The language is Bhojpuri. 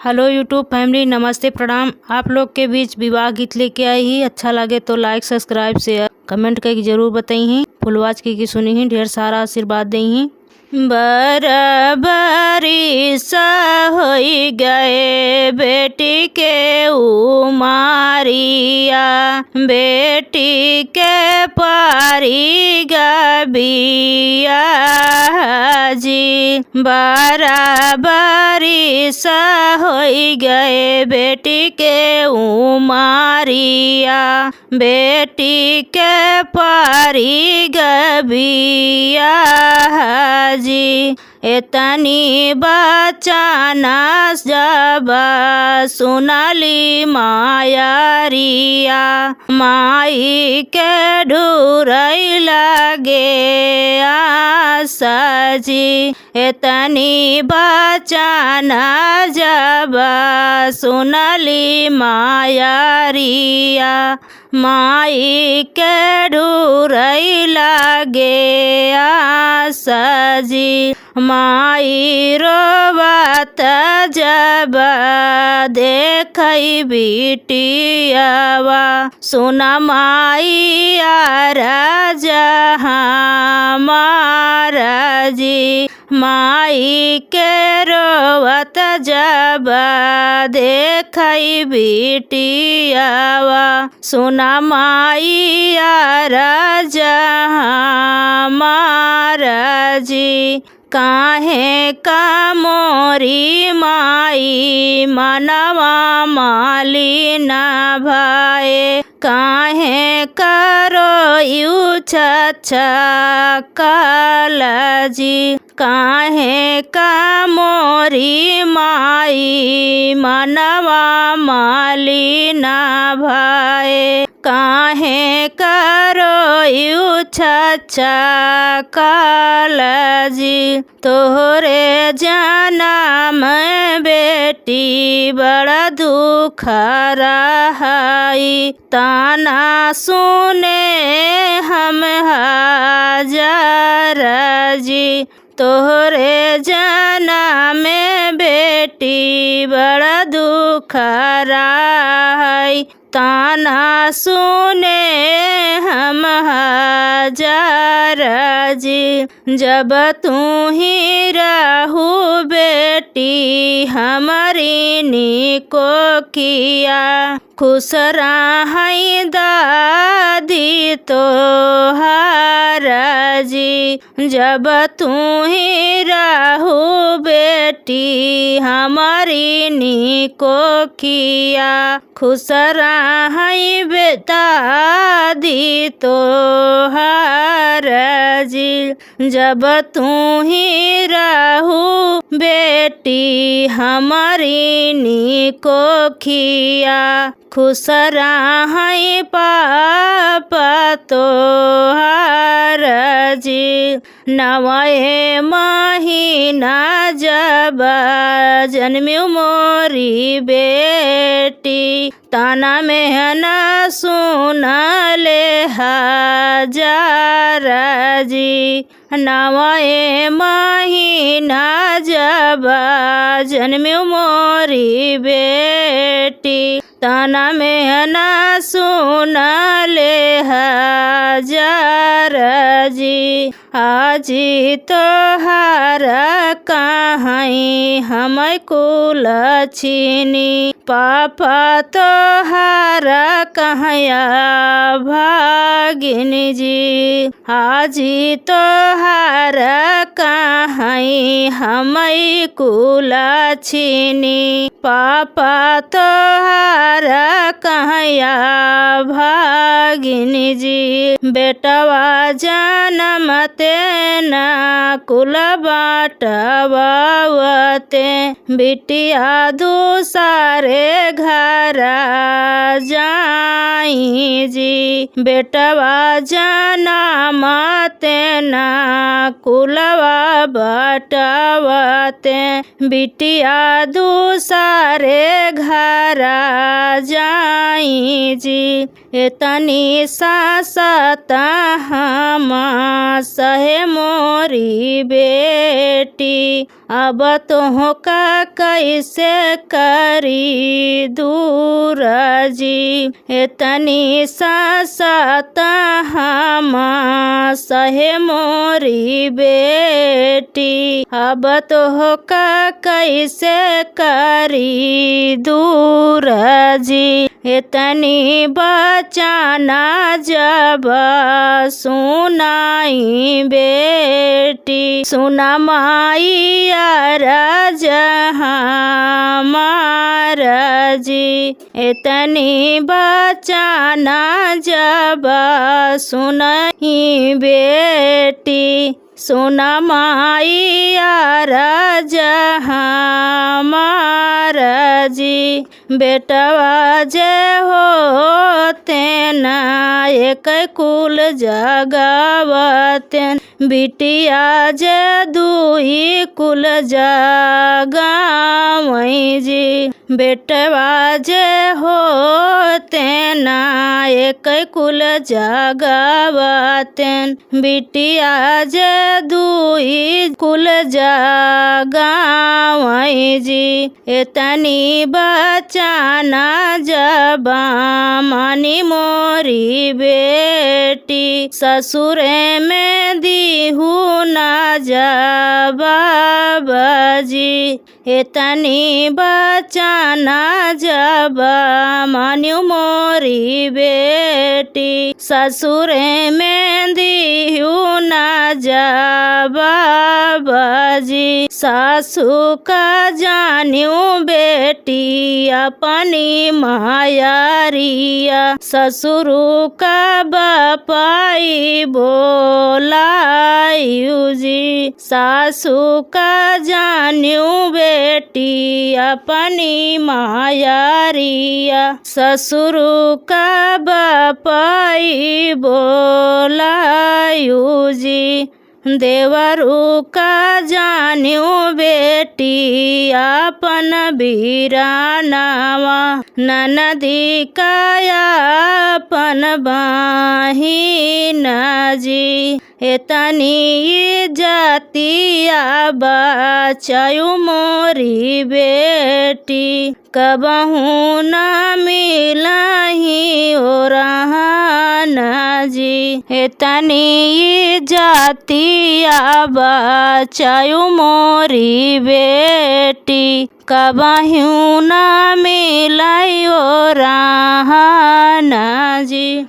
हेलो यूट्यूब फैमिली, नमस्ते प्रणाम। आप लोग के बीच विवाह गीत लेके आई ही। अच्छा लगे तो लाइक सब्सक्राइब शेयर कमेंट करके जरूर बताई ही। फुलवाज की सुनी ही, ढेर सारा आशीर्वाद दई ही। बराबरी सा होई गए बेटी के उमारिया, बेटी के पारी गबिया जी। बराबरी सा होई गए बेटी के उमारिया, बेटी के पारी गबिया जी। एतनी बचाना जब सुनली मायारिया, माई के ढूरई लगे आशा जी। एतनी बचाना जब सुनली मायारिया, माई के ढूरई लगे आशा जी। माई रोवत जब देखई बिटियावा, सुना माई जहाँ मारा जी। माई के रोवत जब देखई बिटियावा, सुना माई जहाँ मारा जी। काहे का मोरी माई मनवा माली न भाए, काहे करो यू छल जी। काहे का मोरी माई मनवा माली न भाए, काहे करो यू छल जी। तोहरे जनम बेटी बड़ा दुख रहाई, ताना सुने हम हजार जी। तोहरे जनम बेटी बड़ा दुख रहाई, ताना सुने हम हजार जी। जब तू ही रहू बेटी हमारी निको किया, खुश रही दादी तोहार जी। जब तू ही रहू बेटी हमारी निको किया, खुश रही दादी तोहार जी। जब तू ही रहू बेटी हमारी निको किया, खुश रही पापा तोहार जी। नवे महीना जब जन्मी मोरी बेटी, ताना मेहना सुनले हजार जी। नवे महीना जब जन्मी मोरी बेटी, ताना मेहना सुनले हजार जी। आजी तोहार कहीं हम कुल छीनी, पापा तोहार कहया भागिन जी। आजी तोहार कहीं हम कुल छीनी, पापा तोहार कहया भागिन जी। बेटवा जनम तेना कुल बाटवाते, बिटिया दूसरे घर जाई जी। बेटवा जनम तेना कुलवा बाटवाते, बिटिया दूसरे घर जाई जी। एतनी सासत हम सहे मोरी बेटी, अब तोहका कैसे करी दूर जी, इतनी सासत हम सहे मोरी बेटी। अब तोहका कैसे करी दूर जी, इतनी बचाना जब सुनाई बेटी। सुना माई अरज हमार जी, इतनी बचाना जब सुनाई बेटी। सुना माई अरज हमार जी, बेटवा जे होतेन एक कुल जगावतेन, बिटिया जे दुई कुल जगावई जी। बेटवा जे होतेन एक कुल जगावतेन, बिटिया जे दुई कुल जगावई जी। इतनी बचाना जब मानी मोरी बेटी, ससुरे में दीहू न जवाब जी। इतनी बचाना जब मान्यू मोरी बेटी, ससुरे में दीहू न जवाब जी। सासू का जान्यू बेटी अपनी मायारिया, ससुरु का बापाई बोलायू जी। सासू का जान्यू बेटी अपनी मायारिया, ससुरु का बापाई बोलायू जी। देवरू का जान्यू बेटी अपन बीरानावा, ननदी का अपन बहिन जी। इतनी जातिया बचायू मोरी बेटी, कबहू न मिलही ओ रहन जी। इतनी जातिया बचायू मोरी बेटी, कबहू न मिलही ओ रहन जी।